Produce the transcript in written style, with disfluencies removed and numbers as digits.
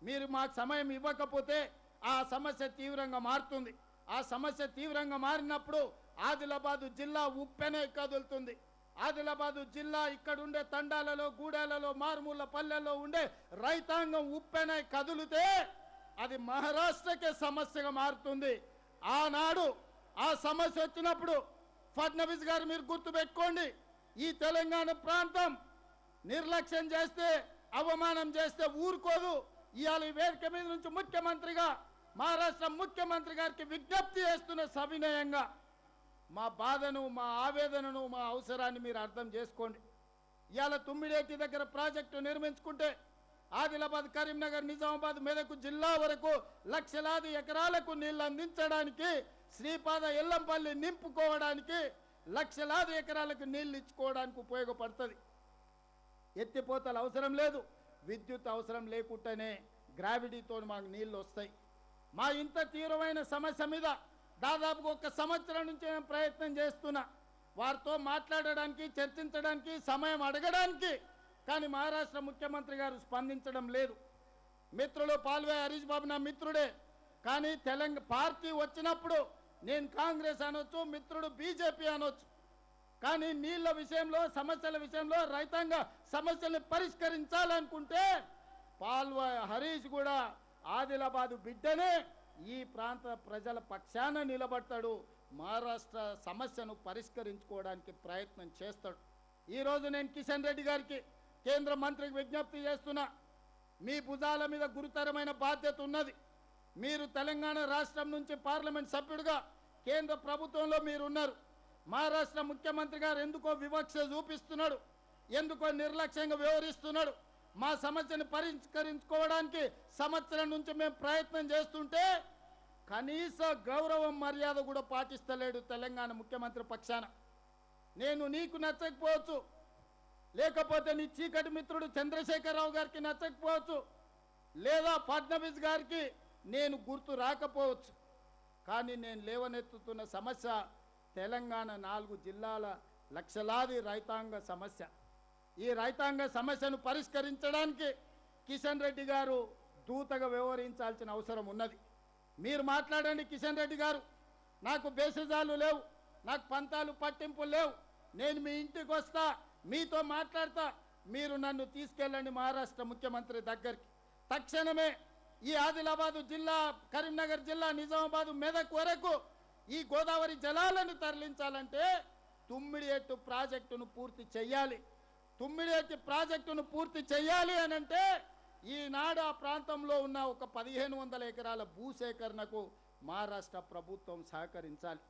మీరు మాకు సమయం ఇవ్వకపోతే ఆ సమస్య తీవ్రంగా మారుతుంది. ఆ సమస్య తీవ్రంగా మారినప్పుడు ఆదిలాబాదు జిల్లా ఉప్పెనే కదులుతుంది. ఆదిలాబాదు జిల్లా ఇక్కడ ఉండే తండాలలో, గూడాలలో, మారుమూల పల్లెల్లో ఉండే రైతాంగం ఉప్పెనే కదులుతే అది మహారాష్ట్రకే సమస్యగా మారుతుంది. ఆనాడు ఆ సమస్య వచ్చినప్పుడు ఫడ్నవీస్ గారు మీరు గుర్తుపెట్టుకోండి, ఈ తెలంగాణ ప్రాంతం నిర్లక్ష్యం చేస్తే, అవమానం చేస్తే ఊరుకోదు. ఇవాళ ఈ వేదిక మీద నుంచి ముఖ్యమంత్రిగా, మహారాష్ట్ర ముఖ్యమంత్రి గారికి విజ్ఞప్తి చేస్తున్న సవినయంగా మా బాధను, మా ఆవేదనను, మా అవసరాన్ని మీరు అర్థం చేసుకోండి. ఇవాళ తుమ్మిడేటి దగ్గర ప్రాజెక్టు నిర్మించుకుంటే ఆదిలాబాద్, కరీంనగర్, నిజామాబాద్, మెదక్ జిల్లా వరకు లక్షలాది ఎకరాలకు నీళ్లు అందించడానికి, శ్రీపాద ఎల్లంపల్లి నింపుకోవడానికి, లక్షలాది ఎకరాలకు నీళ్లు ఇచ్చుకోవడానికి ఉపయోగపడుతుంది. ఎత్తిపోతలు అవసరం లేదు, విద్యుత్ అవసరం లేకుండానే గ్రావిటీతో మాకు నీళ్లు వస్తాయి. మా ఇంత తీవ్రమైన సమస్య మీద దాదాపుగా 1 సంవత్సరం నుంచి మేము ప్రయత్నం చేస్తున్నా, వారితో మాట్లాడడానికి, చర్చించడానికి, సమయం అడగడానికి. కానీ మహారాష్ట్ర ముఖ్యమంత్రి గారు స్పందించడం లేదు. మిత్రులు పాల్వే హరీష్ బాబు నా మిత్రుడే, కానీ తెలంగాణ పార్టీ వచ్చినప్పుడు నేను కాంగ్రెస్ అనొచ్చు, మిత్రుడు బీజేపీ అనొచ్చు. కానీ నీళ్ల విషయంలో, సమస్యల విషయంలో, రైతాంగ సమస్యల్ని పరిష్కరించాలనుకుంటే పాల్వే హరీష్ కూడా ఆదిలాబాదు బిడ్డనే, ఈ ప్రాంత ప్రజల పక్షాన నిలబడతాడు, మహారాష్ట్ర సమస్యను పరిష్కరించుకోవడానికి ప్రయత్నం చేస్తాడు. ఈరోజు నేను కిషన్ రెడ్డి గారికి, కేంద్ర మంత్రికి విజ్ఞప్తి చేస్తున్నా, మీ భుజాల మీద గురుతరమైన బాధ్యత ఉన్నది. మీరు తెలంగాణ రాష్ట్రం నుంచి పార్లమెంట్ సభ్యుడిగా కేంద్ర ప్రభుత్వంలో మీరున్నారు. మహారాష్ట్ర ముఖ్యమంత్రి గారు ఎందుకో వివక్ష చూపిస్తున్నాడు, ఎందుకో నిర్లక్ష్యంగా వ్యవహరిస్తున్నాడు. మా సమస్యను పరిష్కరించుకోవడానికి సంవత్సరం నుంచి మేము ప్రయత్నం చేస్తుంటే కనీస గౌరవం, మర్యాద కూడా పాటిస్తలేడు తెలంగాణ ముఖ్యమంత్రి పక్షాన. నేను నీకు నచ్చకపోవచ్చు, లేకపోతే నీ చీకటి మిత్రుడు చంద్రశేఖరరావు గారికి నచ్చకపోవచ్చు, లేదా ఫడ్నవీస్ గారికి నేను గుర్తు రాకపోవచ్చు. కానీ నేను లేవనెత్తుతున్న సమస్య తెలంగాణ 4 జిల్లాల లక్షలాది రైతాంగ సమస్య. ఈ రైతాంగ సమస్యను పరిష్కరించడానికి కిషన్ రెడ్డి గారు దూతగా వ్యవహరించాల్సిన అవసరం ఉన్నది. మీరు మాట్లాడండి కిషన్ రెడ్డి గారు, నాకు బేసిజాలు లేవు, నాకు పంతాలు పట్టింపులు లేవు, నేను మీ ఇంటికి వస్తా, మీతో మాట్లాడతా, మీరు నన్ను తీసుకెళ్ళండి మహారాష్ట్ర ముఖ్యమంత్రి దగ్గరికి. తక్షణమే ఈ ఆదిలాబాదు జిల్లా, కరీంనగర్ జిల్లా, నిజామాబాదు, మెదక్ వరకు ఈ గోదావరి జలాలను తరలించాలంటే తుమ్మిడిఎట్టు ప్రాజెక్టును పూర్తి చేయాలి. తుమ్మిడిఎట్టు ప్రాజెక్టును పూర్తి చేయాలి అనంటే ఈనాడు ఆ ప్రాంతంలో ఉన్న ఒక 1500 ఎకరాల భూసేకరణకు మహారాష్ట్ర ప్రభుత్వం సహకరించాలి.